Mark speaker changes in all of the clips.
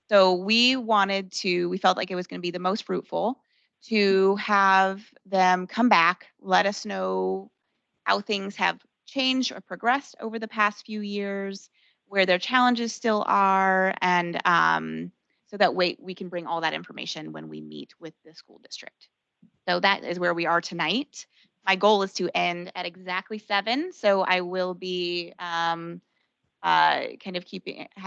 Speaker 1: So we felt like it was going to be the most fruitful to have them come back, let us know how things have changed or progressed over the past few years, where their challenges still are, and so that way we can bring all that information when we meet with the school district. So that is where we are tonight. My goal is to end at exactly 7, so I will be kind of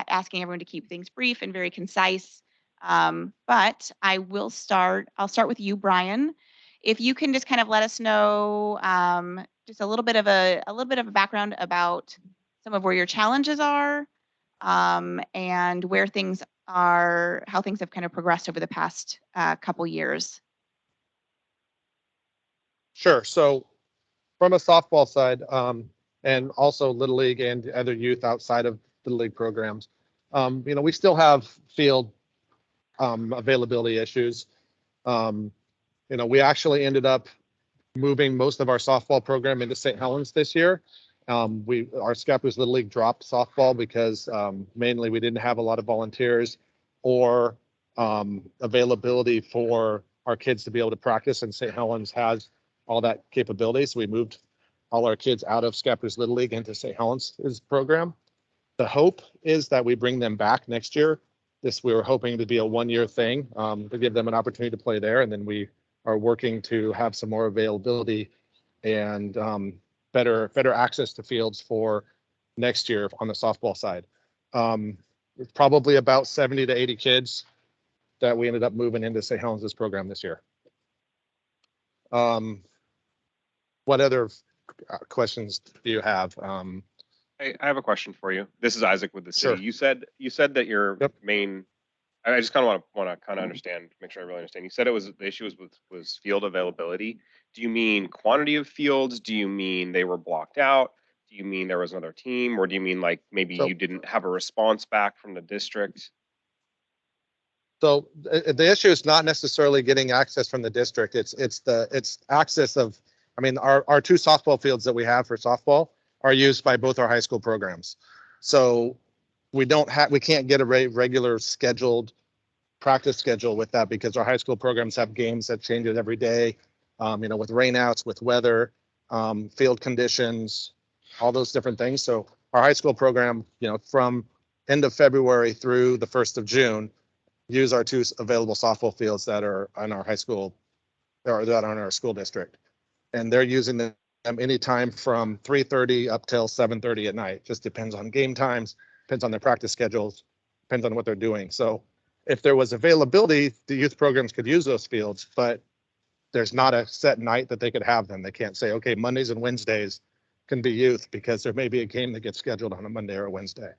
Speaker 1: asking everyone to keep things brief and very concise. But I'll start with you, Brian. If you can just kind of let us know just a little bit of a background about some of where your challenges are, and how things have kind of progressed over the past couple years.
Speaker 2: Sure. So from a softball side, and also Little League and other youth outside of Little League programs, we still have field availability issues. We actually ended up moving most of our softball program into St. Helens this year. Our Scappoose Little League dropped softball because mainly we didn't have a lot of volunteers or availability for our kids to be able to practice, and St. Helens has all that capability. So we moved all our kids out of Scappoose Little League into St. Helens' program. The hope is that we bring them back next year. We were hoping to be a 1-year thing to give them an opportunity to play there, and then we are working to have some more availability and better access to fields for next year on the softball side. It's probably about 70 to 80 kids that we ended up moving into St. Helens' program this year. What other questions do you have?
Speaker 3: I have a question for you. This is Isaac with the city.
Speaker 2: Sure.
Speaker 3: You said that your
Speaker 2: Yep.
Speaker 3: main. I just kind of want to kind of understand, make sure I really understand. You said the issue was field availability. Do you mean quantity of fields? Do you mean they were blocked out? Do you mean there was another team, or do you mean like maybe you didn't have a response back from the district?
Speaker 2: So the issue is not necessarily getting access from the district. It's access of. I mean, our 2 softball fields that we have for softball are used by both our high school programs. So we can't get a regular scheduled practice schedule with that because our high school programs have games that change it every day, with rainouts, with weather, field conditions, all those different things. So our high school program, from end of February through the 1st of June, use our 2 available softball fields that are on our high school or that are in our school district. And they're using them anytime from 3:30 up till 7:30 at night. Just depends on game times, depends on their practice schedules, depends on what they're doing. So if there was availability, the youth programs could use those fields, but there's not a set night that they could have them. They can't say, okay, Mondays and Wednesdays can be youth because there may be a game that gets scheduled on a Monday or a Wednesday.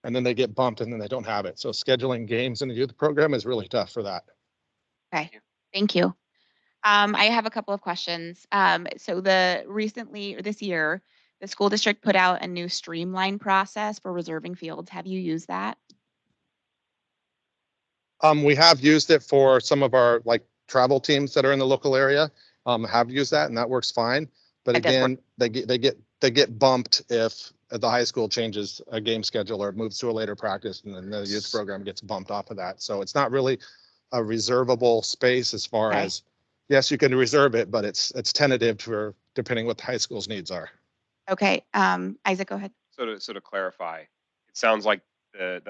Speaker 2: And then they get bumped and then they don't have it. So scheduling games in the youth program is really tough for that.
Speaker 1: Okay, thank you. I have a couple of questions. So this year, the school district put out a new streamlined process for reserving fields. Have you used that?
Speaker 2: We have used it for some of our travel teams that are in the local area. Have used that, and that works fine. But again, they get bumped if the high school changes a game schedule or moves to a later practice, and then the youth program gets bumped off of that. So it's not really a reservable space as far as. Yes, you can reserve it, but it's tentative for depending what the high school's needs are.
Speaker 1: Okay, Isaac, go ahead.
Speaker 3: So to clarify, it sounds like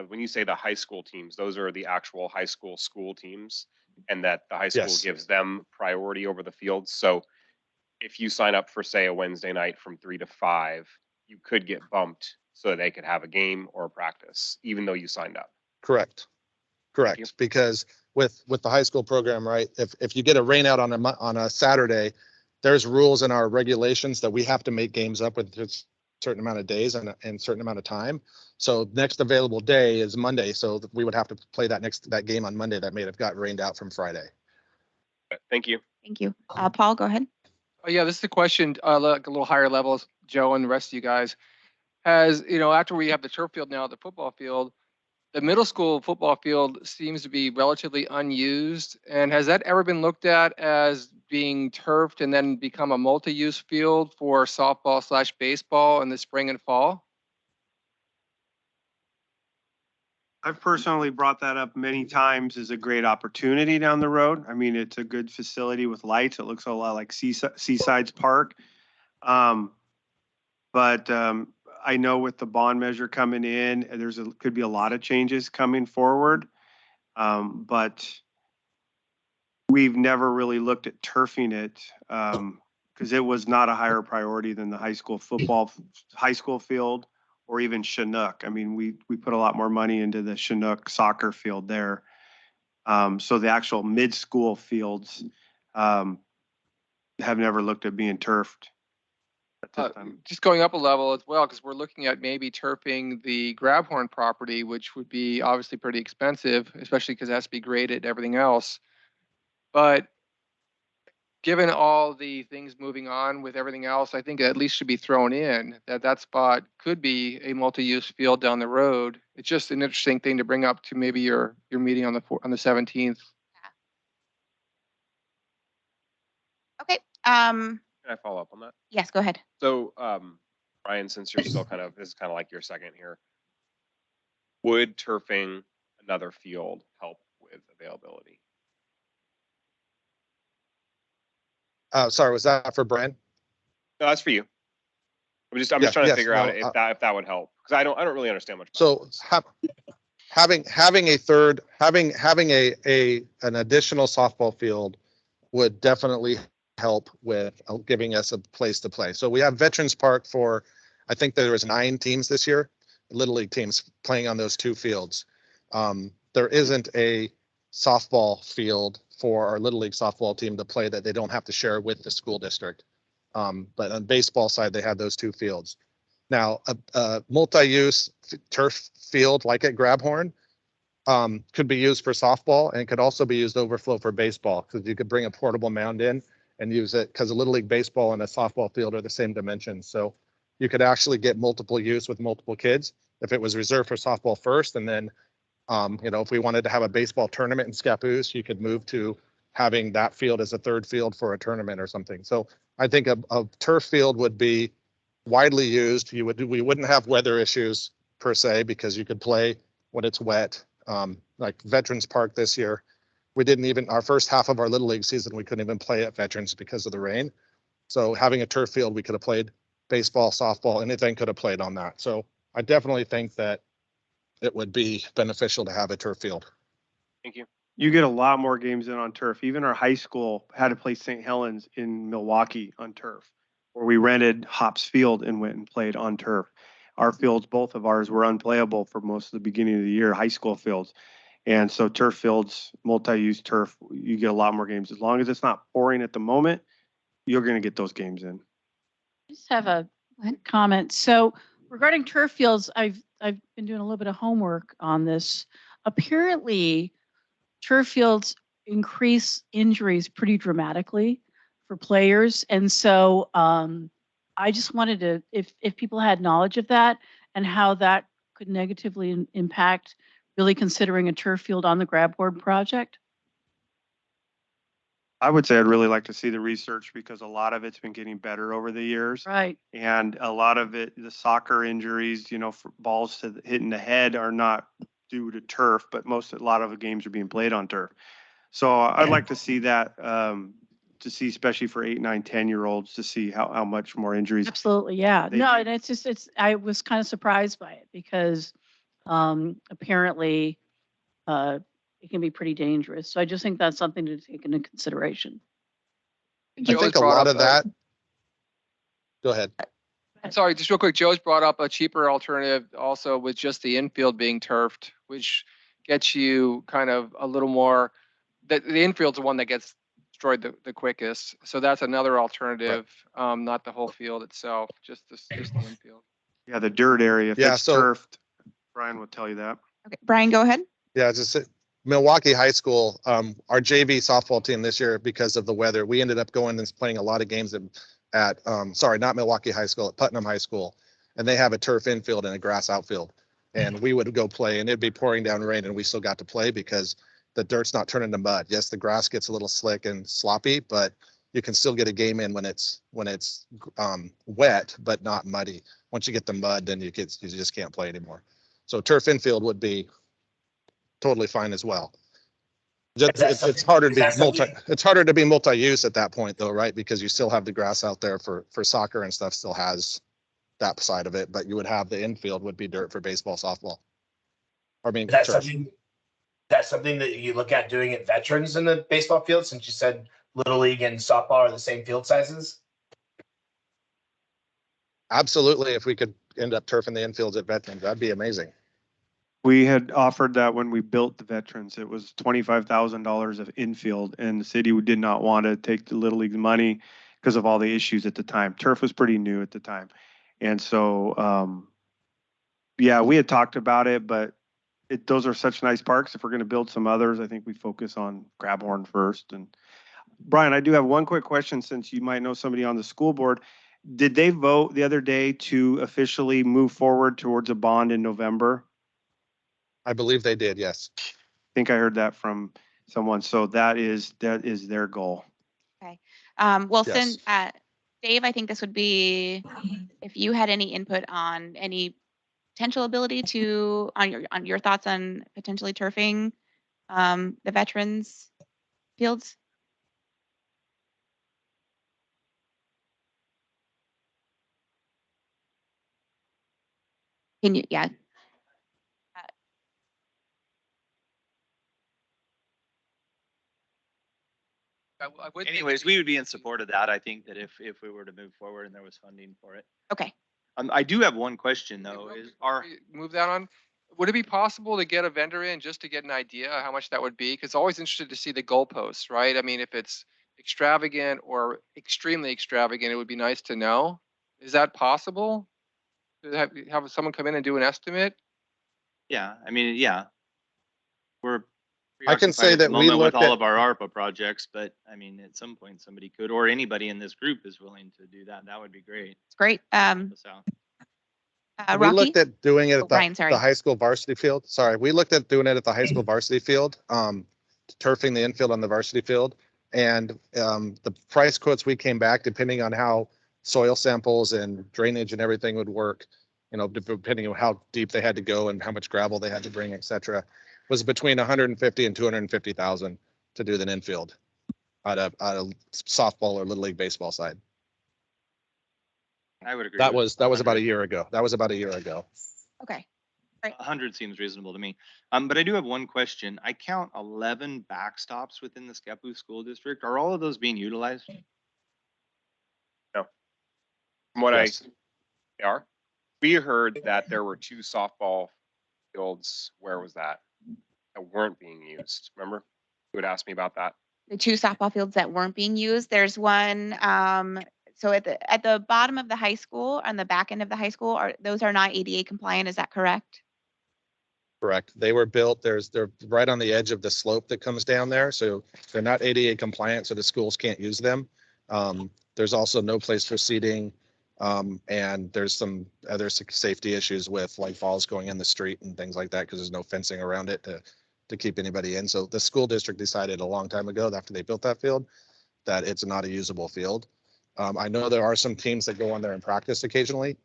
Speaker 3: when you say the high school teams, those are the actual high school teams, and that the high school gives them priority over the fields. So if you sign up for, say, a Wednesday night from 3 to 5, you could get bumped so that they could have a game or a practice, even though you signed up.
Speaker 2: Correct. Because with the high school program, right? If you get a rain out on a Saturday, there's rules in our regulations that we have to make games up with a certain amount of days and a certain amount of time. So next available day is Monday, so we would have to play that game on Monday that may have got rained out from Friday.
Speaker 3: Thank you.
Speaker 1: Thank you. Paul, go ahead.
Speaker 4: Oh yeah, this is a question like a little higher level, Joe and the rest of you guys. After we have the turf field now, the football field, the middle school football field seems to be relatively unused. And has that ever been looked at as being turfed and then become a multi-use field for softball/baseball in the spring and fall?
Speaker 5: I've personally brought that up many times as a great opportunity down the road. I mean, it's a good facility with lights. It looks a lot like Seaside's Park. But I know with the bond measure coming in, could be a lot of changes coming forward. But we've never really looked at turfing it because it was not a higher priority than the high school field or even Chinook. I mean, we put a lot more money into the Chinook soccer field there. So the actual mid-school fields have never looked at being turfed.
Speaker 4: Just going up a level as well, because we're looking at maybe turfing the Grabhorn property, which would be obviously pretty expensive, especially because it has to be graded and everything else. But given all the things moving on with everything else, I think at least should be thrown in that spot could be a multi-use field down the road. It's just an interesting thing to bring up to maybe your meeting on the 17th.
Speaker 1: Okay.
Speaker 3: Can I follow up on that?
Speaker 1: Yes, go ahead.
Speaker 3: So, Ryan, since you're still this is kind of like your second here, would turfing another field help with availability?
Speaker 2: Sorry, was that for Brian?
Speaker 3: No, that's for you. I'm just trying to figure out if that would help, because I don't really understand much.
Speaker 2: So having an additional softball field would definitely help with giving us a place to play. So we have Veterans Park for, I think there was 9 teams this year, Little League teams playing on those 2 fields. There isn't a softball field for our Little League softball team to play that they don't have to share with the school district. But on baseball side, they have those 2 fields. Now, a multi-use turf field like at Grabhorn could be used for softball and could also be used overflow for baseball, because you could bring a portable mound in and use it, because a Little League baseball and a softball field are the same dimensions. So you could actually get multiple use with multiple kids if it was reserved for softball first. And then, if we wanted to have a baseball tournament in Scappoose, you could move to having that field as a 3rd field for a tournament or something. So I think a turf field would be widely used. We wouldn't have weather issues per se, because you could play when it's wet. Like Veterans Park this year, we didn't even, our first half of our Little League season, we couldn't even play at Veterans because of the rain. So having a turf field, we could have played baseball, softball, anything could have played on that. So I definitely think that it would be beneficial to have a turf field.
Speaker 3: Thank you.
Speaker 5: You get a lot more games in on turf. Even our high school had to play St. Helens in Milwaukee on turf, where we rented Hops Field and went and played on turf. Our fields, both of ours, were unplayable for most of the beginning of the year, high school fields. And so turf fields, multi-use turf, you get a lot more games. As long as it's not pouring at the moment, you're going to get those games in.
Speaker 6: I just have a comment. So regarding turf fields, I've been doing a little bit of homework on this. Apparently, turf fields increase injuries pretty dramatically for players. And so I just wanted to, if people had knowledge of that and how that could negatively impact really considering a turf field on the Grabhorn project.
Speaker 5: I would say I'd really like to see the research, because a lot of it's been getting better over the years.
Speaker 6: Right.
Speaker 5: And a lot of it, the soccer injuries, for balls hitting the head are not due to turf, but a lot of the games are being played on turf. So I'd like to see that, especially for 8, 9, 10-year-olds, to see how much more injuries.
Speaker 6: Absolutely. Yeah.
Speaker 5: They
Speaker 6: No,
Speaker 5: do.
Speaker 6: and I was kind of surprised by it, because apparently it can be pretty dangerous. So I just think that's something to take into consideration.
Speaker 2: I think a lot of that. Go ahead.
Speaker 4: Sorry, just real quick. Joe's brought up a cheaper alternative also, with just the infield being turfed, which gets you kind of a little more. The infield's the one that gets destroyed the quickest. So that's another alternative, not the whole field itself, just the infield.
Speaker 5: Yeah, the dirt area, if it's
Speaker 2: so
Speaker 5: turfed, Brian will tell you that.
Speaker 1: Okay, Brian, go ahead.
Speaker 2: Yeah, just Milwaukee High School, our JV softball team this year, because of the weather, we ended up going and playing a lot of games at sorry, not Milwaukee High School, at Putnam High School, and they have a turf infield and a grass outfield, and we would go play, and it'd be pouring down rain, and we still got to play because the dirt's not turning to mud. Yes, the grass gets a little slick and sloppy, but you can still get a game in when it's wet but not muddy. Once you get the mud, then you just can't play anymore. So turf infield would be totally fine as well. Just,
Speaker 7: Is that
Speaker 2: it's
Speaker 7: something-
Speaker 2: harder to
Speaker 7: is
Speaker 2: be
Speaker 7: that something-
Speaker 2: it's harder to be multi-use at that point though, right? Because you still have the grass out there for soccer and stuff still has that side of it, but you would have the infield would be dirt for baseball, softball. I mean,
Speaker 7: Is that
Speaker 2: turf.
Speaker 7: something that you look at doing at veterans in the baseball field, since you said Little League and softball are the same field sizes?
Speaker 2: Absolutely. If we could end up turfing the infields at veterans, that'd be amazing.
Speaker 5: We had offered that when we built the veterans. It was $25,000 of infield, and the city did not want to take the Little League money because of all the issues at the time. Turf was pretty new at the time. And so, yeah, we had talked about it, but those are such nice parks. If we're going to build some others, I think we focus on Grabhorn first. And Brian, I do have one quick question, since you might know somebody on the school board. Did they vote the other day to officially move forward towards a bond in November?
Speaker 2: I believe they did, yes.
Speaker 5: I think I heard that from someone. So that is their goal.
Speaker 1: Well,
Speaker 2: Yes.
Speaker 1: since Dave, I think this would be if you had any input on any potential ability to on your thoughts on potentially turfing the veterans fields. Can you? Yeah.
Speaker 4: I would think
Speaker 8: Anyways, we would be in support of that. I think that if we were to move forward and there was funding for it.
Speaker 1: Okay.
Speaker 8: I do have one question though,
Speaker 4: Real
Speaker 8: is
Speaker 4: quick before
Speaker 8: our,
Speaker 4: we move that on. Would it be possible to get a vendor in just to get an idea how much that would be? Because always interested to see the goalposts, right? I mean, if it's extravagant or extremely extravagant, it would be nice to know. Is that possible? To have someone come in and do an estimate?
Speaker 8: yeah, I mean, yeah. We're
Speaker 2: I can
Speaker 8: preoccupied
Speaker 2: say
Speaker 8: at the
Speaker 2: that we
Speaker 8: moment with
Speaker 2: looked
Speaker 8: all
Speaker 2: at-
Speaker 8: of our ARPA projects, but I mean, at some point somebody could, or anybody in this group is willing to do that. That would be great.
Speaker 1: It's great.
Speaker 8: Help us out.
Speaker 2: We
Speaker 1: Rocky.
Speaker 2: looked at doing it
Speaker 1: Oh,
Speaker 2: at
Speaker 1: Brian, sorry.
Speaker 2: the high school varsity field. Sorry, we looked at doing it at the high school varsity field, turfing the infield on the varsity field. And the price quotes we came back, depending on how soil samples and drainage and everything would work, you know, depending on how deep they had to go and how much gravel they had to bring, et cetera, was between 150 and 250,000 to do the infield at a softball or little league baseball side.
Speaker 8: I would agree.
Speaker 2: That
Speaker 8: with
Speaker 2: was about
Speaker 8: 100.
Speaker 2: a year ago. That was about a year ago.
Speaker 1: Okay.
Speaker 8: 100 seems reasonable to me. But I do have one question. I count 11 backstops within the Scappoose School District. Are all of those being utilized?
Speaker 3: From what
Speaker 2: Yes.
Speaker 3: they are, we heard that there were 2 softball fields. Where was that? That weren't being used. Remember? You would ask me about that.
Speaker 1: The 2 softball fields that weren't being used. There's one. So at the bottom of the high school, on the back end of the high school, those are not ADA compliant. Is that correct?
Speaker 2: Correct. They were built, they're right on the edge of the slope that comes down there. So they're not ADA compliant, so the schools can't use them. There's also no place for seating. And there's some other safety issues with like balls going in the street and things like that, because there's no fencing around it to keep anybody in. So the school district decided a long time ago, after they built that field, that it's not a usable field. I know there are some teams that go on there and practice occasionally,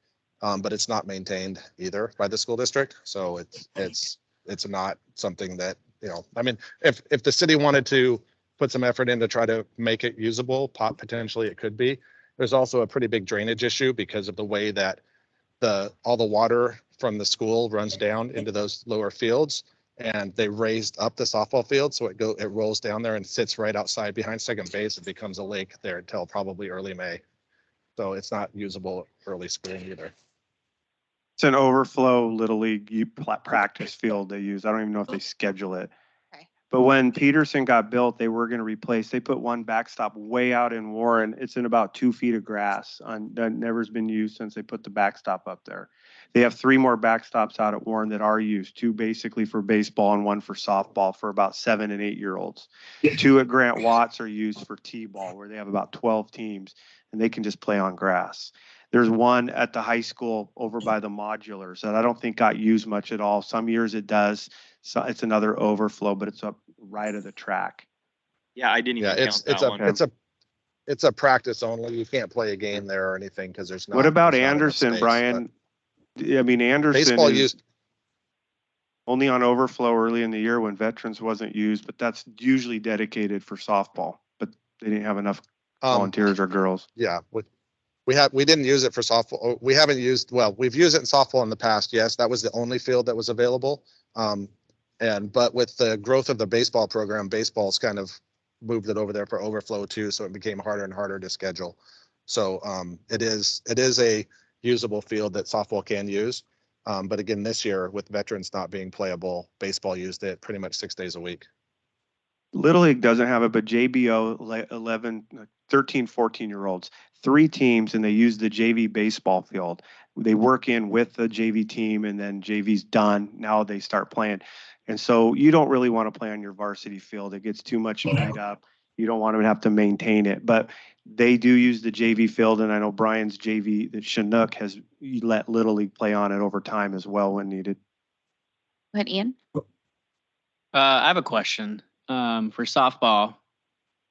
Speaker 2: but it's not maintained either by the school district. So it's not something that, you know, I mean, if the city wanted to put some effort in to try to make it usable, potentially it could be. There's also a pretty big drainage issue because of the way that all the water from the school runs down into those lower fields, and they raised up the softball field, so it rolls down there and sits right outside behind second base. It becomes a lake there until probably early May. So it's not usable early spring either.
Speaker 5: It's an overflow Little League practice field they use. I don't even know if they schedule it.
Speaker 1: Okay.
Speaker 5: But when Peterson got built, they were going to replace, they put one backstop way out in Warren. It's in about 2 feet of grass that never's been used since they put the backstop up there. They have 3 more backstops out at Warren that are used, 2 basically for baseball and 1 for softball for about 7 and 8 year olds. 2 at Grant Watts are used for T-ball, where they have about 12 teams and they can just play on grass. There's one at the high school over by the modulars that I don't think got used much at all. Some years it does. So it's another overflow, but it's up right of the track.
Speaker 8: Yeah, I didn't
Speaker 2: Yeah,
Speaker 8: even
Speaker 2: it's
Speaker 8: count that one.
Speaker 2: it's a practice only. You can't play a game there or anything because there's not.
Speaker 5: What about
Speaker 2: there's not enough
Speaker 5: Anderson,
Speaker 2: space,
Speaker 5: Brian? I mean,
Speaker 2: but
Speaker 5: Anderson
Speaker 2: Baseball
Speaker 5: is,
Speaker 2: used.
Speaker 5: Only on overflow early in the year when veterans wasn't used, but that's usually dedicated for softball, but they didn't have enough volunteers or girls.
Speaker 2: Yeah, we didn't use it for softball. We haven't used, well, we've used it in softball in the past. Yes, that was the only field that was available. But with the growth of the baseball program, baseball's kind of moved it over there for overflow too. So it became harder and harder to schedule. So it is a usable field that softball can use. But again, this year with veterans not being playable, baseball used it pretty much 6 days a week.
Speaker 5: Little League doesn't have it, but JBO 11, 13, 14-year-olds, 3 teams, and they use the JV baseball field. They work in with the JV team, and then JV's done. Now they start playing. And so you don't really want to play on your varsity field. It gets too much beat up. You don't want to have to maintain it. But they do use the JV field, and I know Brian's JV, the Chinook, has let Little League play on it over time as well when needed.
Speaker 1: Go ahead, Ian.
Speaker 9: I have a question. For softball,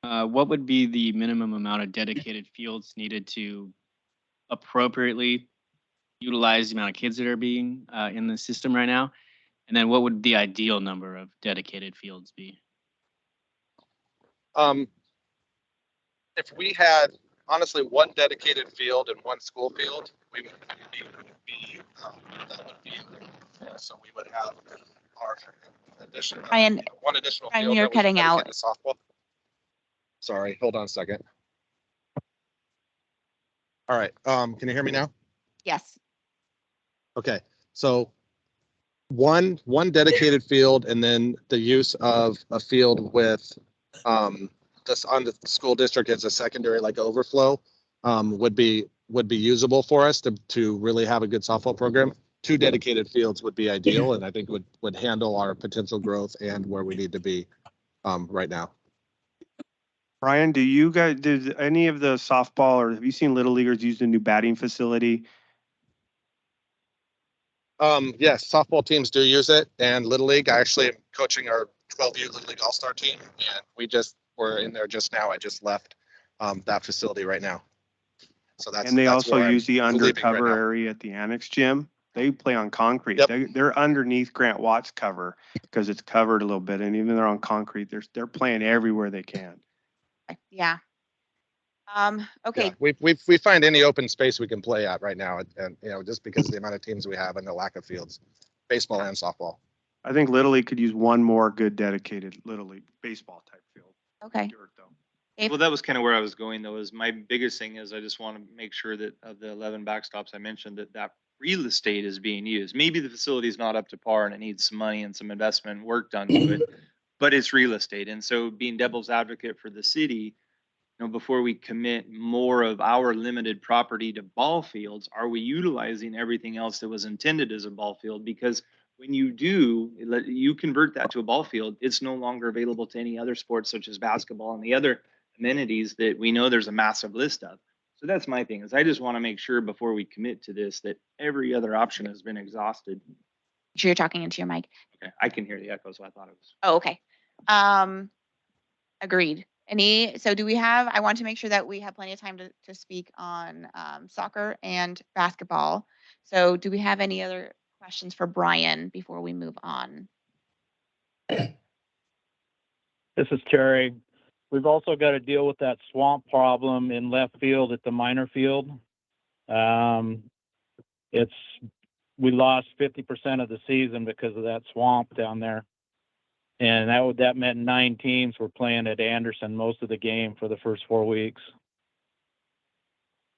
Speaker 9: what would be the minimum amount of dedicated fields needed to appropriately utilize the amount of kids that are being in the system right now? And then what would the ideal number of dedicated fields be?
Speaker 2: If we had honestly one dedicated field and one school field, we would be that would be so we would have our additional one additional
Speaker 1: Brian,
Speaker 2: field.
Speaker 1: you're
Speaker 2: that was
Speaker 1: cutting out.
Speaker 2: dedicated to softball. Sorry, hold on a second. All right, can you hear me now?
Speaker 1: Yes.
Speaker 2: Okay, so one dedicated field, and then the use of a field with this on the school district as a secondary like overflow would be usable for us to really have a good softball program. 2 dedicated fields would be ideal, and I think would handle our potential growth and where we need to be right now.
Speaker 5: Brian, did any of the softball, or have you seen Little Leaguers use the new batting facility?
Speaker 2: Yes, softball teams do use it, and Little League. I actually am coaching our 12U Little League All-Star team, and we're in there just now. I just left that facility right now. So
Speaker 5: And they also use the undercover area at the Annex Gym. They play on concrete.
Speaker 2: Yep.
Speaker 5: They're underneath Grant Watt's cover because it's covered a little bit, and even they're on concrete. They're playing everywhere they can.
Speaker 1: Yeah. Okay.
Speaker 2: Yeah, we find any open space we can play at right now, and just because of the amount of teams we have and the lack of fields, baseball and softball.
Speaker 5: I think Little League could use one more good dedicated Little League baseball type field.
Speaker 1: Okay.
Speaker 5: Dirt, though.
Speaker 8: Well, that was kind of where I was going though, is my biggest thing is I just want to make sure that of the 11 backstops I mentioned, that real estate is being used. Maybe the facility is not up to par and it needs some money and some investment work done to it, but it's real estate. And so being devil's advocate for the city, before we commit more of our limited property to ball fields, are we utilizing everything else that was intended as a ball field? Because when you do, you convert that to a ball field, it's no longer available to any other sports such as basketball and the other amenities that we know there's a massive list of. So that's my thing, is I just want to make sure before we commit to this that every other option has been exhausted.
Speaker 1: Sure, you're talking into your mic.
Speaker 8: Okay, I can hear the echo, so I thought it was.
Speaker 1: Oh, okay. Agreed. So do we have, I want to make sure that we have plenty of time to speak on soccer and basketball. So do we have any other questions for Brian before we move on?
Speaker 10: This is Terry. We've also got to deal with that swamp problem in left field at the minor field. We lost 50% of the season because of that swamp down there. And that meant 9 teams were playing at Anderson most of the game for the first 4 weeks.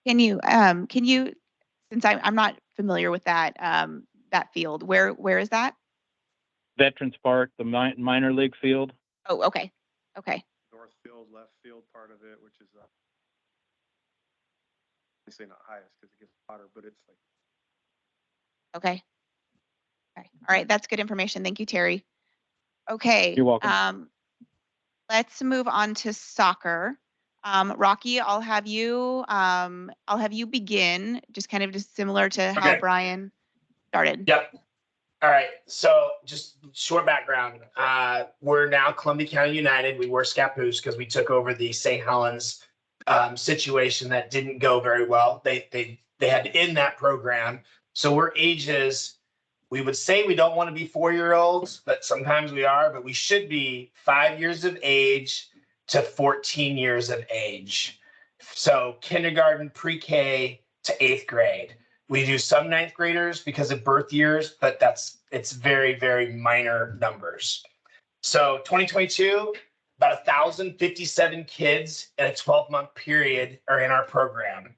Speaker 1: Can you, since I'm not familiar with that field, where is that?
Speaker 10: Veterans Park, the minor league field.
Speaker 1: Oh, okay. Okay.
Speaker 5: North field, left field part of it, which is obviously not highest because it gets hotter, but it's like.
Speaker 1: Okay. Okay. All right. That's good information. Thank you, Terry. Okay.
Speaker 10: You're welcome.
Speaker 1: Let's move on to soccer. Rocky, I'll have you begin, just similar to how Brian started.
Speaker 7: Yep. All right. So just short background. We're now Columbia County United. We were Scappoose because we took over the St. Helens situation that didn't go very well. They had to end that program. So we're ages We would say we don't want to be 4-year-olds, but sometimes we are, but we should be 5 years of age to 14 years of age. So kindergarten, pre-K to 8th grade. We do some 9th graders because of birth years, but it's very, very minor numbers. So 2022, about 1,057 kids in a 12-month period are in our program.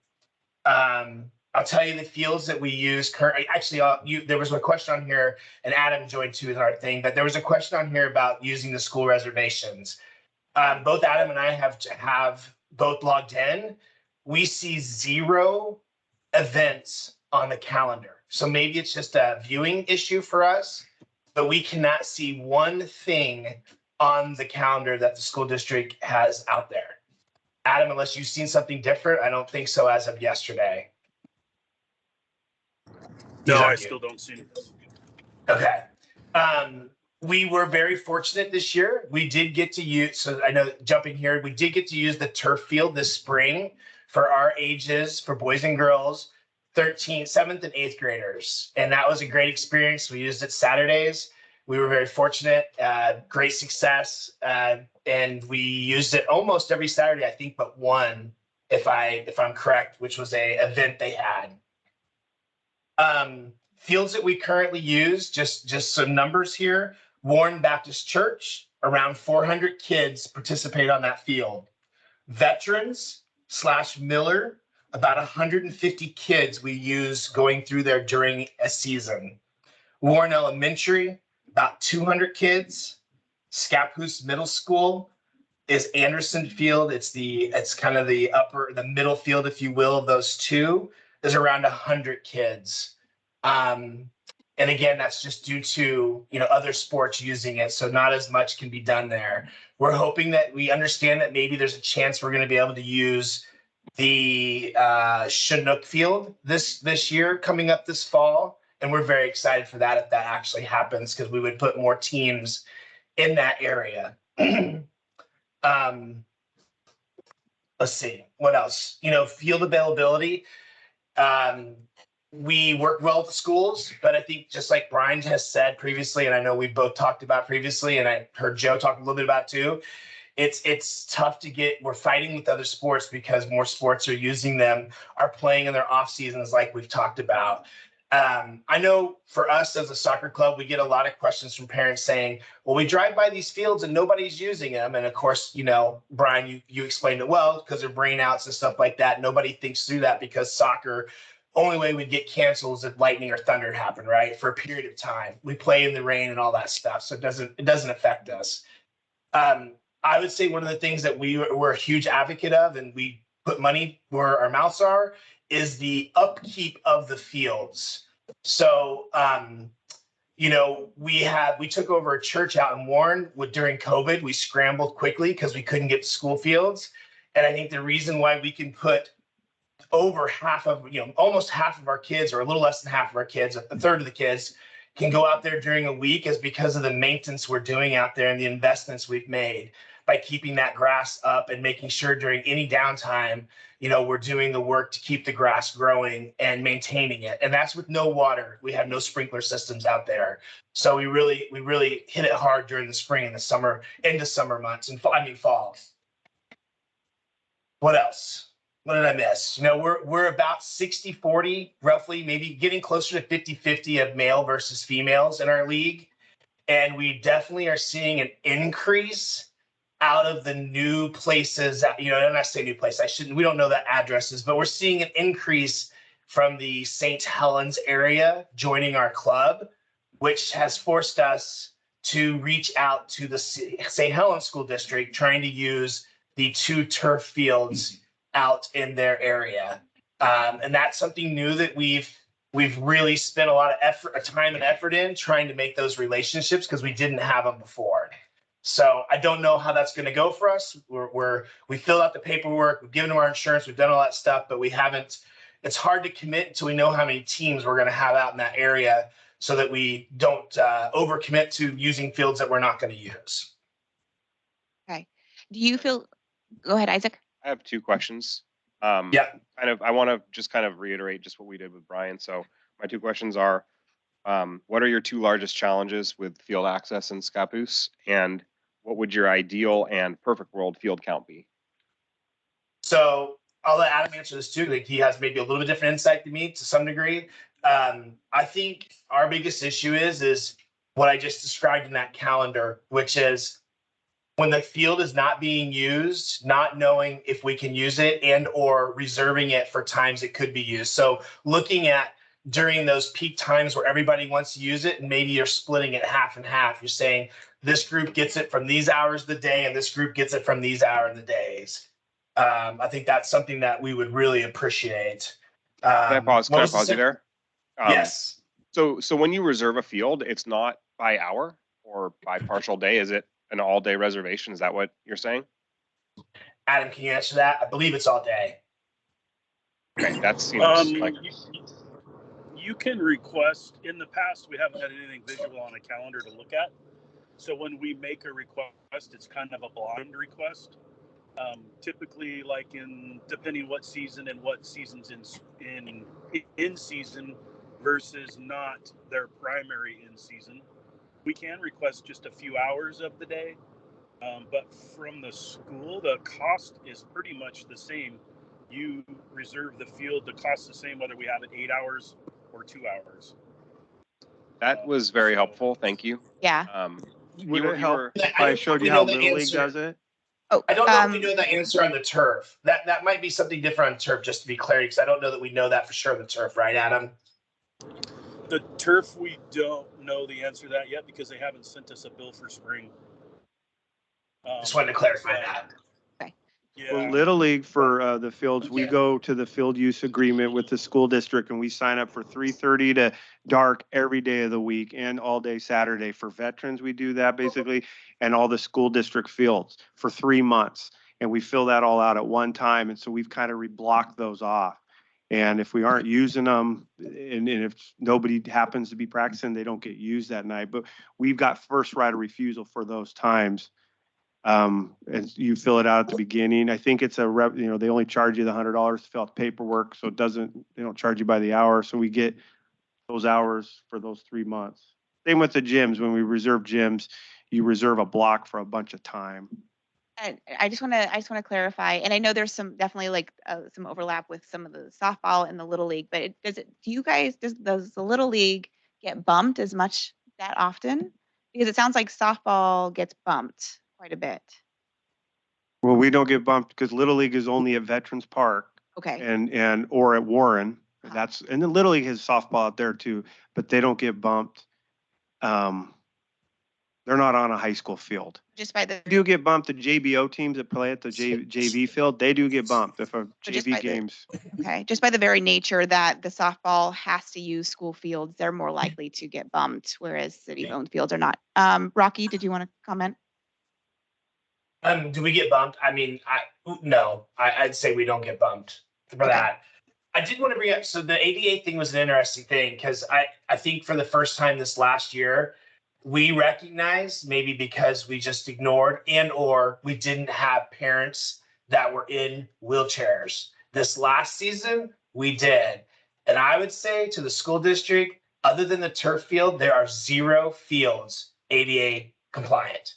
Speaker 7: I'll tell you the fields that we use currently. Actually, there was a question on here, and Adam joined too with our thing, but there was a question on here about using the school reservations. Both Adam and I have both logged in. We see 0 events on the calendar. So maybe it's just a viewing issue for us, but we cannot see one thing on the calendar that the school district has out there. Adam, unless you've seen something different, I don't think so as of yesterday.
Speaker 11: No, I still don't see it.
Speaker 7: Okay. We were very fortunate this year. We did get to use, so I know jumping here, we did get to use the turf field this spring for our ages, for boys and girls, 7th and 8th graders. And that was a great experience. We used it Saturdays. We were very fortunate, great success. And we used it almost every Saturday, I think, but one, if I'm correct, which was a event they had. Fields that we currently use, just some numbers here. Warren Baptist Church, around 400 kids participate on that field. Veterans / Miller, about 150 kids we use going through there during a season. Warren Elementary, about 200 kids. Scappoose Middle School is Anderson Field. It's kind of the middle field, if you will, of those two. There's around 100 kids. And again, that's just due to, other sports using it. So not as much can be done there. We're hoping that we understand that maybe there's a chance we're going to be able to use the Chinook Field this year coming up this fall. And we're very excited for that if that actually happens, because we would put more teams in that area. Let's see, what else? Field availability. We work well with the schools, but I think just like Brian has said previously, and I know we both talked about previously, and I heard Joe talk a little bit about too, it's tough to we're fighting with other sports because more sports are using them, are playing in their off seasons like we've talked about. I know for us as a soccer club, we get a lot of questions from parents saying, well, we drive by these fields and nobody's using them. And of course, Brian, you explained it well, because of rainouts and stuff like that. Nobody thinks through that, because soccer, only way we'd get canceled is if lightning or thunder happen, right? For a period of time. We play in the rain and all that stuff. So it doesn't affect us. I would say one of the things that we're a huge advocate of, and we put money where our mouths are, is the upkeep of the fields. So, we took over a church out in Warren during COVID. We scrambled quickly because we couldn't get school fields. And I think the reason why we can put over half of, almost half of our kids, or a little less than half of our kids, a third of the kids can go out there during a week, is because of the maintenance we're doing out there and the investments we've made by keeping that grass up and making sure during any downtime, we're doing the work to keep the grass growing and maintaining it. And that's with no water. We have no sprinkler systems out there. So we really hit it hard during the spring and the summer, into summer months, and fall. What else? What did I miss? We're about 60-40, roughly, maybe getting closer to 50-50 of male versus females in our league. And we definitely are seeing an increase out of the new places. And I say new place, we don't know the addresses, but we're seeing an increase from the St. Helens area joining our club, which has forced us to reach out to the St. Helens School District, trying to use the 2 turf fields out in their area. And that's something new that we've really spent a lot of time and effort in trying to make those relationships, because we didn't have them before. So I don't know how that's going to go for us. We filled out the paperwork, we've given them our insurance, we've done all that stuff, but we haven't. It's hard to commit until we know how many teams we're going to have out in that area, so that we don't overcommit to using fields that we're not going to use.
Speaker 1: Okay. Go ahead, Isaac.
Speaker 3: I have 2 questions.
Speaker 7: Yeah.
Speaker 3: I want to just kind of reiterate just what we did with Brian. So my 2 questions are, What are your two largest challenges with field access in Scappoose? And what would your ideal and perfect world field count be?
Speaker 7: So I'll let Adam answer this too. Like he has maybe a little bit different insight than me to some degree. I think our biggest issue is what I just described in that calendar, which is when the field is not being used, not knowing if we can use it and or reserving it for times it could be used. So looking at during those peak times where everybody wants to use it, and maybe you're splitting it half and half. You're saying this group gets it from these hours of the day and this group gets it from these hours of the days. I think that's something that we would really appreciate.
Speaker 3: Can I pause you there?
Speaker 7: Yes.
Speaker 3: So when you reserve a field, it's not by hour or by partial day. Is it an all day reservation? Is that what you're saying?
Speaker 7: Adam, can you answer that? I believe it's all day.
Speaker 3: Okay, that seems like
Speaker 11: you can request. In the past, we haven't had anything visual on a calendar to look at. So when we make a request, it's kind of a blind request. Typically, like depending what season and what seasons in season versus not their primary in season, we can request just a few hours of the day. But from the school, the cost is pretty much the same. You reserve the field, the cost is the same whether we have it 8 hours or 2 hours.
Speaker 3: that was very helpful. Thank you.
Speaker 1: Yeah.
Speaker 5: Would it help if I showed you how Little League does it?
Speaker 1: Oh,
Speaker 7: I don't know if we know the answer on the turf. That might be something different on turf, just to be clear, because I don't know that we know that for sure on the turf, right, Adam?
Speaker 11: The turf, we don't know the answer to that yet because they haven't sent us a bill for spring.
Speaker 7: Just wanted to clarify that.
Speaker 11: Yeah.
Speaker 5: Well, Little League for the fields, we go to the field use agreement with the school district and we sign up for 3:30 to dark every day of the week and all day Saturday. For veterans, we do that basically, and all the school district fields for 3 months. And we fill that all out at one time. And so we've kind of reblocked those off. And if we aren't using them, and if nobody happens to be practicing, they don't get used that night. But we've got first right of refusal for those times. And you fill it out at the beginning. I think it's they only charge you the $100 to fill out the paperwork. So they don't charge you by the hour. So we get those hours for those 3 months. Same with the gyms. When we reserve gyms, you reserve a block for a bunch of time.
Speaker 1: And I just want to clarify, and I know there's definitely like some overlap with some of the softball and the little league, but does the little league get bumped as much that often? Because it sounds like softball gets bumped quite a bit.
Speaker 5: Well, we don't get bumped because Little League is only at Veterans Park.
Speaker 1: Okay.
Speaker 5: And or at Warren. And then Little League has softball out there too, but they don't get bumped. They're not on a high school field.
Speaker 1: Just by the
Speaker 5: They do get bumped. The JBO teams that play at the JV field, they do get bumped if a JV games.
Speaker 1: Okay, just by the very nature that the softball has to use school fields, they're more likely to get bumped, whereas city-owned fields are not. Rocky, did you want to comment?
Speaker 7: Do we get bumped? I mean, no, I'd say we don't get bumped for that. I did want to bring up, so the ADA thing was an interesting thing because I think for the first time this last year, we recognized, maybe because we just ignored and or we didn't have parents that were in wheelchairs. This last season, we did. And I would say to the school district, other than the turf field, there are 0 fields ADA compliant.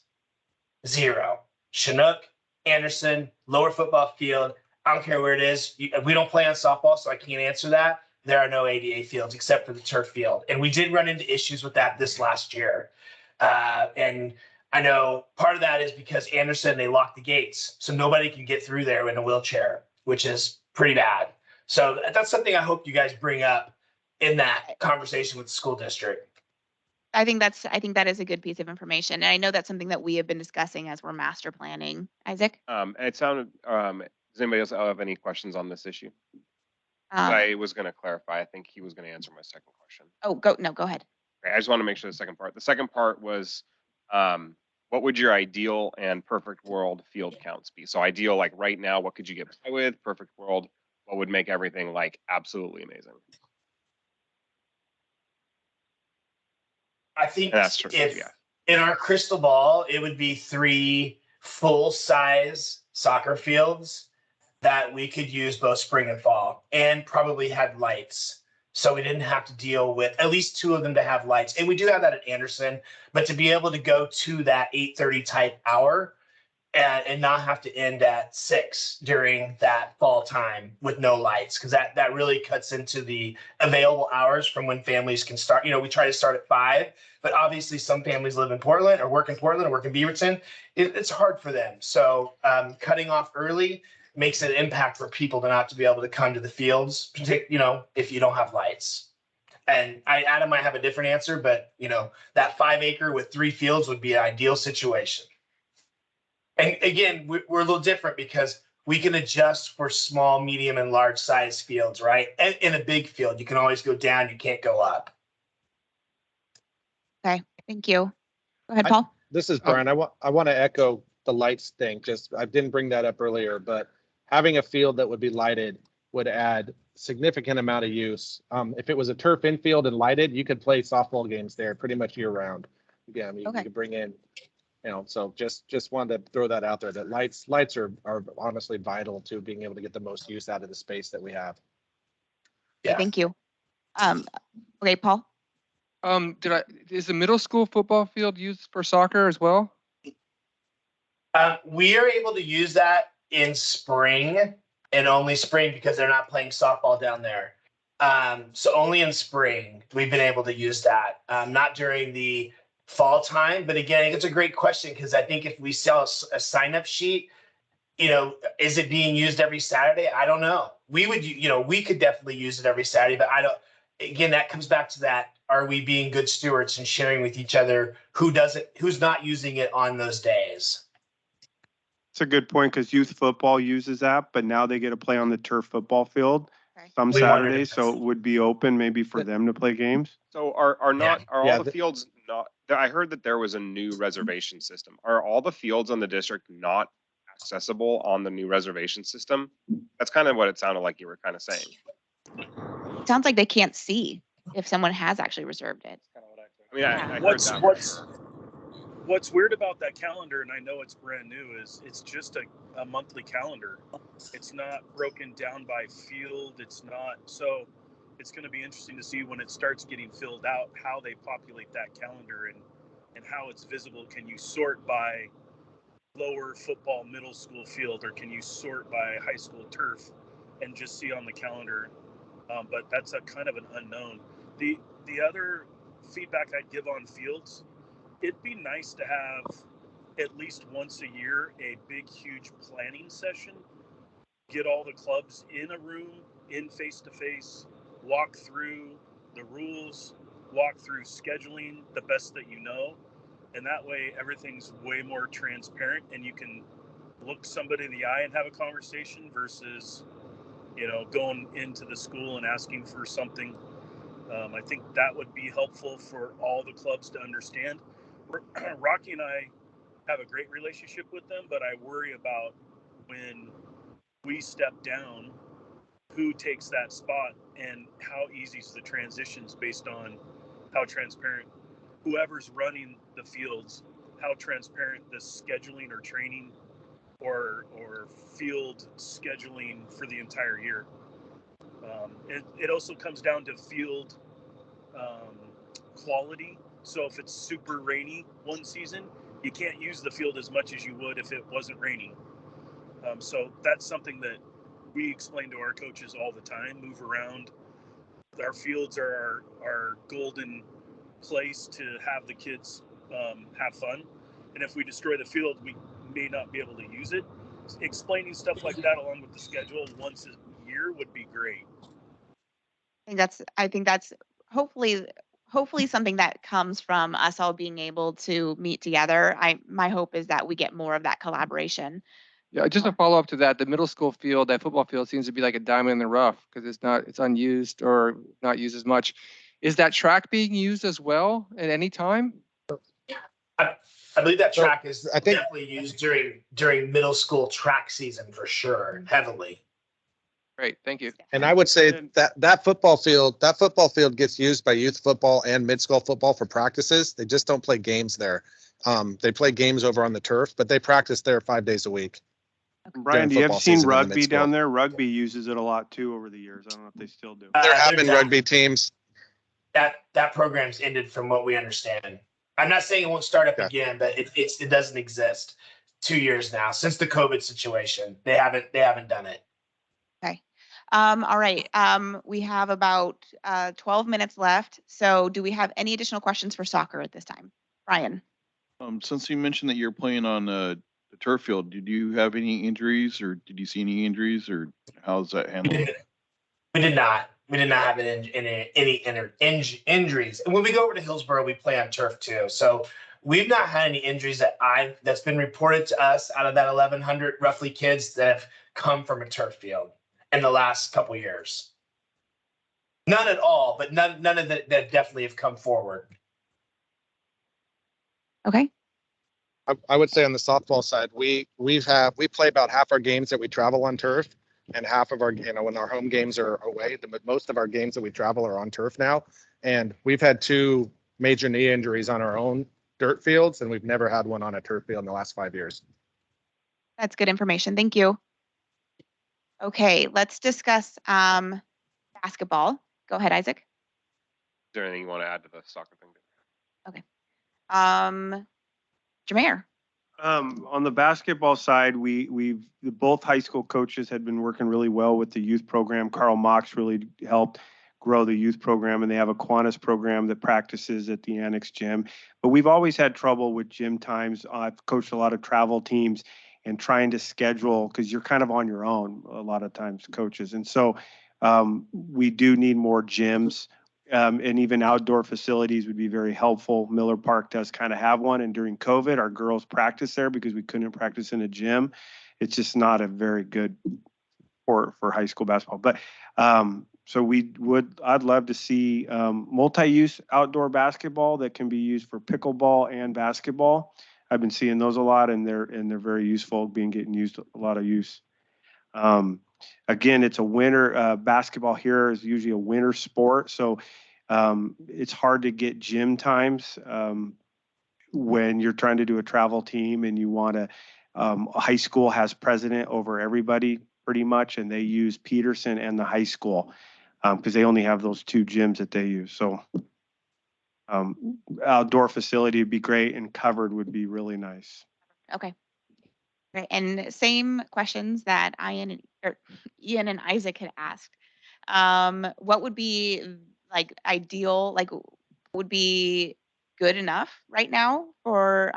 Speaker 7: 0. Chinook, Anderson, lower football field. I don't care where it is. We don't play on softball, so I can't answer that. There are no ADA fields except for the turf field. And we did run into issues with that this last year. And I know part of that is because Anderson, they locked the gates. So nobody can get through there in a wheelchair, which is pretty bad. So that's something I hope you guys bring up in that conversation with the school district.
Speaker 1: I think that is a good piece of information. And I know that's something that we have been discussing as we're master planning. Isaac?
Speaker 3: It sounded, does anybody else have any questions on this issue? I was going to clarify. I think he was going to answer my second question.
Speaker 1: Oh, go ahead.
Speaker 3: Okay, I just want to make sure the second part was, what would your ideal and perfect world field counts be? So ideal, like right now, what could you get by with? Perfect world, what would make everything like absolutely amazing?
Speaker 7: I think if in our crystal ball, it would be 3 full-size soccer fields that we could use both spring and fall, and probably had lights. So we didn't have to deal with at least 2 of them to have lights. And we do have that at Anderson, but to be able to go to that 8:30 type hour and not have to end at 6 during that fall time with no lights, because that really cuts into the available hours from when families can start. We try to start at 5, but obviously some families live in Portland or work in Beaverton. It's hard for them. So cutting off early makes an impact for people to not to be able to come to the fields, if you don't have lights. And Adam might have a different answer, but that 5 acre with 3 fields would be an ideal situation. And again, we're a little different because we can adjust for small, medium, and large size fields, right? And in a big field, you can always go down, you can't go up.
Speaker 1: Okay, thank you. Go ahead, Paul.
Speaker 2: This is Brian. I want to echo the lights thing. I didn't bring that up earlier, but having a field that would be lighted would add significant amount of use. If it was a turf infield and lighted, you could play softball games there pretty much year round. Yeah, you could bring in, so just wanted to throw that out there, that lights are honestly vital to being able to get the most use out of the space that we have.
Speaker 1: Yeah. Thank you. Okay, Paul.
Speaker 4: Is the middle school football field used for soccer as well?
Speaker 7: We are able to use that in spring and only spring because they're not playing softball down there. So only in spring we've been able to use that, not during the fall time. But again, it's a great question because I think if we sell a sign-up sheet, is it being used every Saturday? I don't know. We could definitely use it every Saturday, but again, that comes back to that. Are we being good stewards and sharing with each other who's not using it on those days?
Speaker 5: It's a good point because youth football uses that, but now they get to play on the turf football field some Saturdays, so it would be open maybe for them to play games.
Speaker 3: So are all the fields not? I heard that there was a new reservation system. Are all the fields on the district not accessible on the new reservation system? That's kind of what it sounded like you were kind of saying.
Speaker 1: It sounds like they can't see if someone has actually reserved it.
Speaker 3: I mean, I heard that.
Speaker 11: What's weird about that calendar, and I know it's brand new, is it's just a monthly calendar. It's not broken down by field. So it's going to be interesting to see when it starts getting filled out, how they populate that calendar and how it's visible. Can you sort by lower football middle school field, or can you sort by high school turf and just see on the calendar? But that's a kind of an unknown. The other feedback I'd give on fields, it'd be nice to have at least once a year a big, huge planning session. Get all the clubs in a room, in face-to-face, walk through the rules, walk through scheduling the best that you know. And that way everything's way more transparent and you can look somebody in the eye and have a conversation versus, going into the school and asking for something. I think that would be helpful for all the clubs to understand. Rocky and I have a great relationship with them, but I worry about when we step down, who takes that spot and how easy is the transitions based on how transparent whoever's running the fields, how transparent the scheduling or training or field scheduling for the entire year. It also comes down to field quality. So if it's super rainy one season, you can't use the field as much as you would if it wasn't raining. So that's something that we explain to our coaches all the time, move around. Our fields are our golden place to have the kids have fun. And if we destroy the field, we may not be able to use it. Explaining stuff like that along with the schedule once a year would be great.
Speaker 1: I think that's hopefully something that comes from us all being able to meet together. My hope is that we get more of that collaboration.
Speaker 4: Yeah, just a follow up to that, the middle school field, that football field seems to be like a diamond in the rough because it's unused or not used as much. Is that track being used as well at any time?
Speaker 7: I believe that track is definitely used during middle school track season for sure, heavily.
Speaker 4: Great, thank you.
Speaker 2: And I would say that football field gets used by youth football and mid-school football for practices. They just don't play games there. They play games over on the turf, but they practice there 5 days a week.
Speaker 5: Brian, do you have
Speaker 2: football
Speaker 5: seen
Speaker 2: season in the
Speaker 5: rugby down
Speaker 2: mid-school.
Speaker 5: there? Rugby uses it a lot too over the years. I don't know if they still do.
Speaker 2: There have
Speaker 7: There's
Speaker 2: been rugby teams.
Speaker 7: that program's ended from what we understand. I'm not saying it won't start up
Speaker 2: Okay.
Speaker 7: again, but it doesn't exist. 2 years now since the COVID situation. They haven't done it.
Speaker 1: Okay. All right. We have about 12 minutes left. So do we have any additional questions for soccer at this time? Brian?
Speaker 12: Since you mentioned that you're playing on the turf field, did you have any injuries or did you see any injuries or how's that handled?
Speaker 7: We did not. We did not have any injuries. And when we go over to Hillsborough, we play on turf too. So we've not had any injuries that's been reported to us out of that 1,100 roughly kids that have come from a turf field in the last couple years. None at all, but none of that definitely have come forward.
Speaker 1: Okay.
Speaker 2: I would say on the softball side, we play about half our games that we travel on turf, and half of our, when our home games are away. Most of our games that we travel are on turf now, and we've had 2 major knee injuries on our own dirt fields, and we've never had one on a turf field in the last 5 years.
Speaker 1: That's good information. Thank you. Okay, let's discuss basketball. Go ahead, Isaac.
Speaker 3: Is there anything you want to add to the soccer thing?
Speaker 1: Okay. Jameer.
Speaker 5: On the basketball side, both high school coaches had been working really well with the youth program. Carl Mox really helped grow the youth program, and they have a Kiwanis program that practices at the Annex gym. But we've always had trouble with gym times. I've coached a lot of travel teams and trying to schedule, because you're kind of on your own a lot of times, coaches. And so we do need more gyms. And even outdoor facilities would be very helpful. Miller Park does kind of have one, and during COVID, our girls practice there because we couldn't practice in a gym. It's just not a very good sport for high school basketball. But so I'd love to see multi-use outdoor basketball that can be used for pickleball and basketball. I've been seeing those a lot, and they're very useful, getting used a lot of use. Again, it's a winter basketball here is usually a winter sport, so it's hard to get gym times when you're trying to do a travel team and you want to. High school has president over everybody pretty much, and they use Peterson and the high school because they only have those 2 gyms that they use. So outdoor facility would be great, and covered would be really nice.
Speaker 1: Okay. Right. And same questions that Ian and Isaac had asked. What would be like ideal, like would be good enough right now for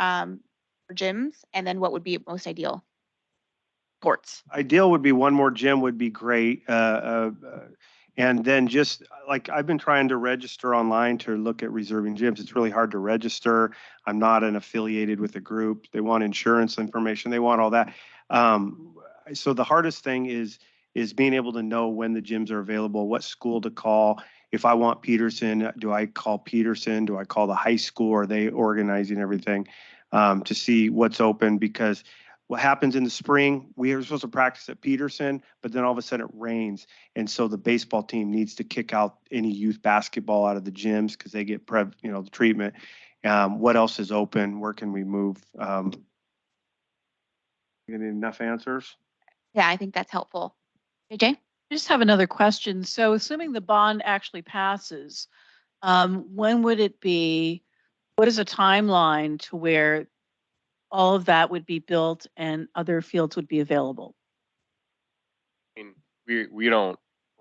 Speaker 1: gyms? And then what would be most ideal? Courts.
Speaker 5: Ideal would be one more gym would be great. And then just like I've been trying to register online to look at reserving gyms. It's really hard to register. I'm not affiliated with a group. They want insurance information. They want all that. So the hardest thing is being able to know when the gyms are available, what school to call. If I want Peterson, do I call Peterson? Do I call the high school? Are they organizing everything to see what's open? Because what happens in the spring, we are supposed to practice at Peterson, but then all of a sudden it rains. And so the baseball team needs to kick out any youth basketball out of the gyms because they get the treatment. What else is open? Where can we move? Get enough answers?
Speaker 1: Yeah, I think that's helpful. JJ?
Speaker 6: I just have another question. So assuming the bond actually passes, when would it be, what is a timeline to where all of that would be built and other fields would be available?
Speaker 3: I mean, we're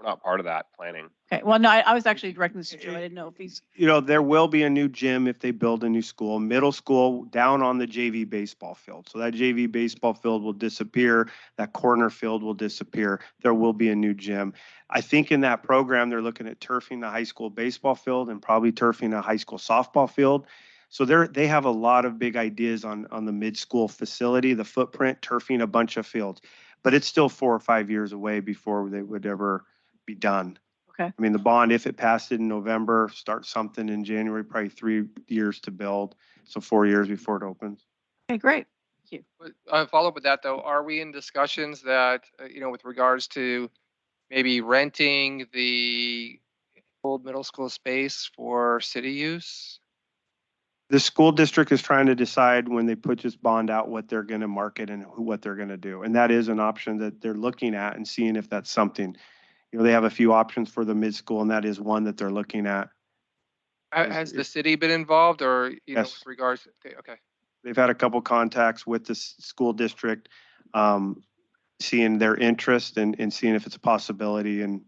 Speaker 3: not part of that planning.
Speaker 6: Okay, well, no, I was actually directing this to Joe. I didn't know if he's.
Speaker 5: There will be a new gym if they build a new school, middle school down on the JV baseball field. So that JV baseball field will disappear. That corner field will disappear. There will be a new gym. I think in that program, they're looking at turfing the high school baseball field and probably turfing a high school softball field. So they have a lot of big ideas on the mid-school facility, the footprint, turfing a bunch of fields. But it's still 4 or 5 years away before they would ever be done.
Speaker 6: Okay.
Speaker 5: I mean, the bond, if it passed in November, start something in January, probably 3 years to build. So 4 years before it opens.
Speaker 6: Okay, great. Thank you.
Speaker 4: Follow up with that though. Are we in discussions that, with regards to maybe renting the old middle school space for city use?
Speaker 5: The school district is trying to decide when they put this bond out, what they're going to market and what they're going to do. And that is an option that they're looking at and seeing if that's something. You know, they have a few options for the mid-school, and that is one that they're looking at.
Speaker 4: Has the city been involved or, you know,
Speaker 5: Yes.
Speaker 4: with regards, okay.
Speaker 5: They've had a couple contacts with the school district, seeing their interest and seeing if it's a possibility. And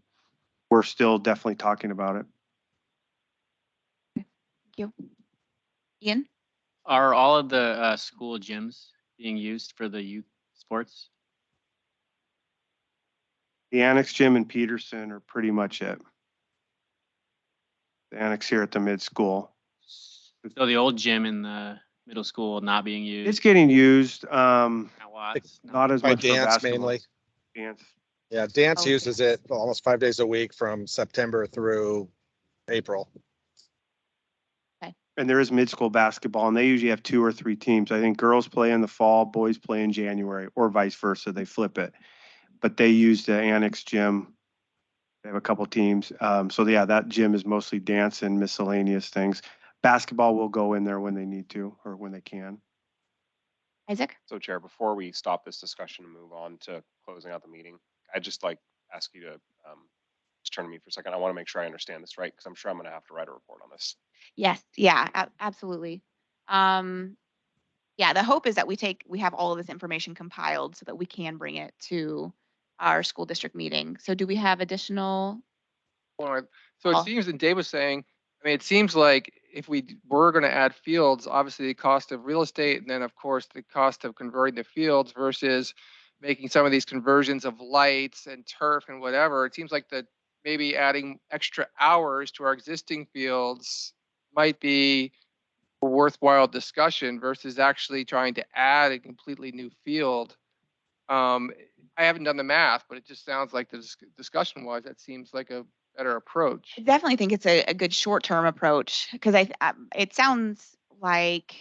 Speaker 5: we're still definitely talking about it.
Speaker 1: Thank you. Ian?
Speaker 9: Are all of the school gyms being used for the youth sports?
Speaker 5: The Annex Gym in Peterson are pretty much it. The Annex here at the mid-school.
Speaker 9: So the old gym in the middle school not being used?
Speaker 5: It's getting used,
Speaker 9: Not lots, no.
Speaker 5: not as
Speaker 2: By
Speaker 5: much for
Speaker 2: dance
Speaker 5: basketball.
Speaker 2: mainly.
Speaker 5: Dance.
Speaker 2: Yeah, dance
Speaker 1: Oh,
Speaker 2: uses it almost 5 days a week from September through April.
Speaker 5: And there is mid-school basketball, and they usually have 2 or 3 teams. I think girls play in the fall, boys play in January, or vice versa. They flip it. But they use the Annex Gym. They have a couple teams. So yeah, that gym is mostly dance and miscellaneous things. Basketball will go in there when they need to or when they can.
Speaker 1: Isaac?
Speaker 3: So Chair, before we stop this discussion and move on to closing out the meeting, I'd just like ask you to just turn to me for a second. I want to make sure I understand this right, because I'm sure I'm going to have to write a report on this.
Speaker 1: Yes, yeah, absolutely. Yeah, the hope is that we have all of this information compiled so that we can bring it to our school district meeting. So do we have additional?
Speaker 4: So it
Speaker 1: Paul?
Speaker 4: seems, and Dave was saying, I mean, it seems like if we were going to add fields, obviously the cost of real estate, and then of course the cost of converting the fields versus making some of these conversions of lights and turf and whatever, it seems like that maybe adding extra hours to our existing fields might be a worthwhile discussion versus actually trying to add a completely new field. I haven't done the math, but it just sounds like the discussion wise, that seems like a better approach.
Speaker 1: I definitely think it's a good short-term approach because it sounds like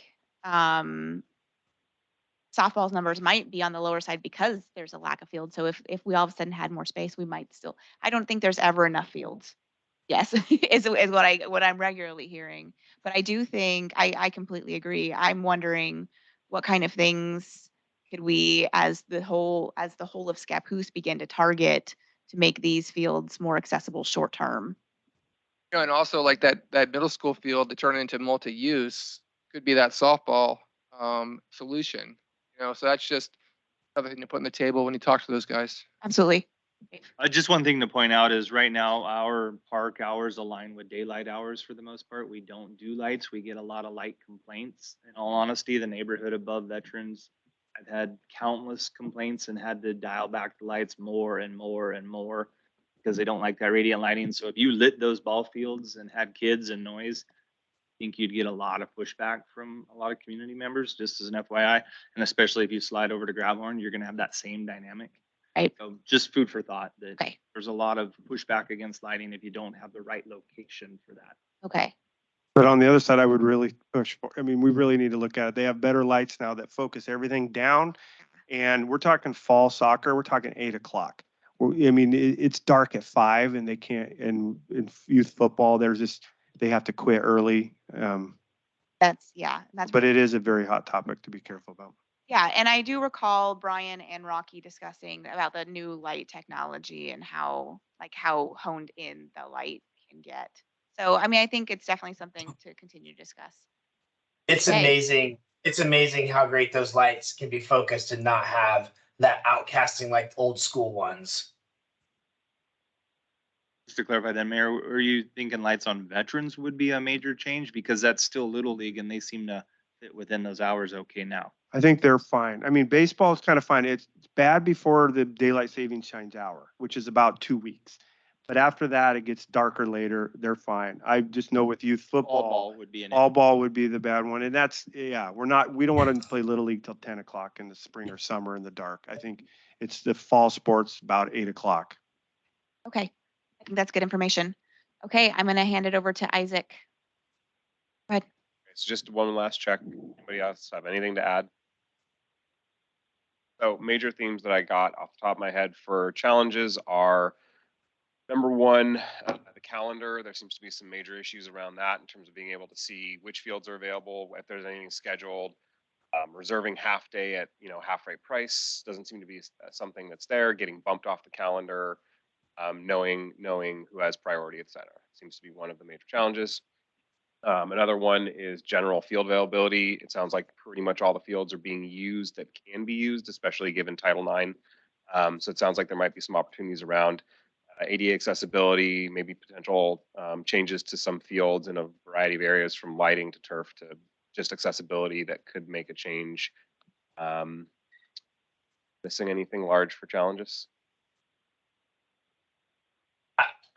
Speaker 1: softball's numbers might be on the lower side because there's a lack of fields. So if we all of a sudden had more space, we might still. I don't think there's ever enough fields. Yes, is what I'm regularly hearing. But I do think I completely agree. I'm wondering what kind of things could we, as the whole of Scappoose, begin to target to make these fields more accessible short term.
Speaker 4: You know, and also like that middle school field to turn it into multi-use could be that softball solution. You know, so that's just another thing to put on the table when you talk to those guys.
Speaker 1: Absolutely.
Speaker 8: Just one thing to point out is right now our park hours align with daylight hours for the most part. We don't do lights. We get a lot of light complaints. In all honesty, the neighborhood above Veterans, I've had countless complaints and had to dial back the lights more and more and more because they don't like that radiant lighting. So if you lit those ball fields and had kids and noise, I think you'd get a lot of pushback from a lot of community members, just as an FYI. And especially if you slide over to Gravehorn, you're going to have that same dynamic.
Speaker 1: Right.
Speaker 8: So just food for thought that
Speaker 1: Okay.
Speaker 8: there's a lot of pushback against lighting if you don't have the right location for that.
Speaker 1: Okay.
Speaker 5: But on the other side, I would really push for, I mean, we really need to look at it. They have better lights now that focus everything down. And we're talking fall soccer, we're talking 8 o'clock. I mean, it's dark at 5 and they can't, and in youth football, they have to quit early.
Speaker 1: That's
Speaker 5: But it is a very hot topic to be careful about.
Speaker 1: Yeah, and I do recall Brian and Rocky discussing about the new light technology and how honed in the light can get. So, I mean, I think it's definitely something to continue to discuss.
Speaker 7: It's
Speaker 1: Okay.
Speaker 7: amazing. It's amazing how great those lights can be focused and not have that outcasting like old school ones.
Speaker 8: Just to clarify then, Mayor, are you thinking lights on Veterans would be a major change? Because that's still Little League and they seem to fit within those hours okay now.
Speaker 5: I think they're fine. I mean, baseball is kind of fine. It's bad before the daylight savings change hour, which is about 2 weeks. But after that, it gets darker later. They're fine. I just know with youth football,
Speaker 8: All ball would be
Speaker 5: all ball would be the bad one. And that's, yeah, we don't want to play Little League till 10 o'clock in the spring or summer in the dark. I think it's the fall sports about 8 o'clock.
Speaker 1: Okay. I think that's good information. Okay, I'm going to hand it over to Isaac. Go ahead.
Speaker 3: It's just one last check. Anybody else have anything to add? So major themes that I got off the top of my head for challenges are Number one, the calendar. There seems to be some major issues around that in terms of being able to see which fields are available, if there's anything scheduled. Reserving half day at half rate price doesn't seem to be something that's there. Getting bumped off the calendar, knowing who has priority, et cetera, seems to be one of the major challenges. Another one is general field availability. It sounds like pretty much all the fields are being used that can be used, especially given Title IX. So it sounds like there might be some opportunities around ADA accessibility, maybe potential changes to some fields in a variety of areas, from lighting to turf to just accessibility, that could make a change. Missing anything large for challenges?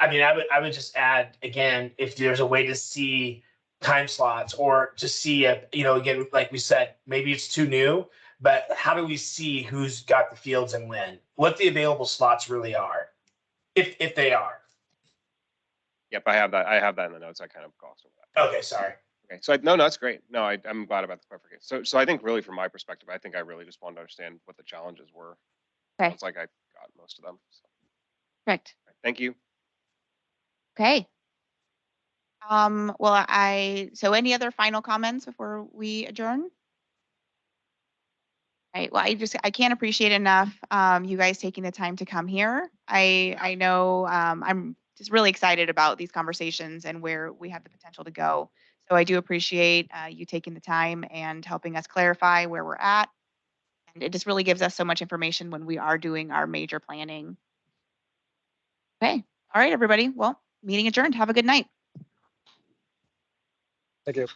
Speaker 7: I mean, I would just add again, if there's a way to see time slots or to see again, like we said, maybe it's too new, but how do we see who's got the fields and when, what the available slots really are, if they are.
Speaker 3: Yep, I have that in the notes. I kind of glossed over that.
Speaker 7: Okay, sorry.
Speaker 3: Okay, so no, that's great. No, I'm glad about the clarification. So I think really from my perspective, I think I really just wanted to understand what the challenges were.
Speaker 1: Okay.
Speaker 3: It's like I got most of them. So.
Speaker 1: Correct.
Speaker 3: Thank you.
Speaker 1: Okay. Well, so any other final comments before we adjourn? Right. Well, I can't appreciate enough you guys taking the time to come here. I know I'm just really excited about these conversations and where we have the potential to go. So I do appreciate you taking the time and helping us clarify where we're at. And it just really gives us so much information when we are doing our major planning. Okay. All right, everybody. Well, meeting adjourned. Have a good night.
Speaker 2: Thank you.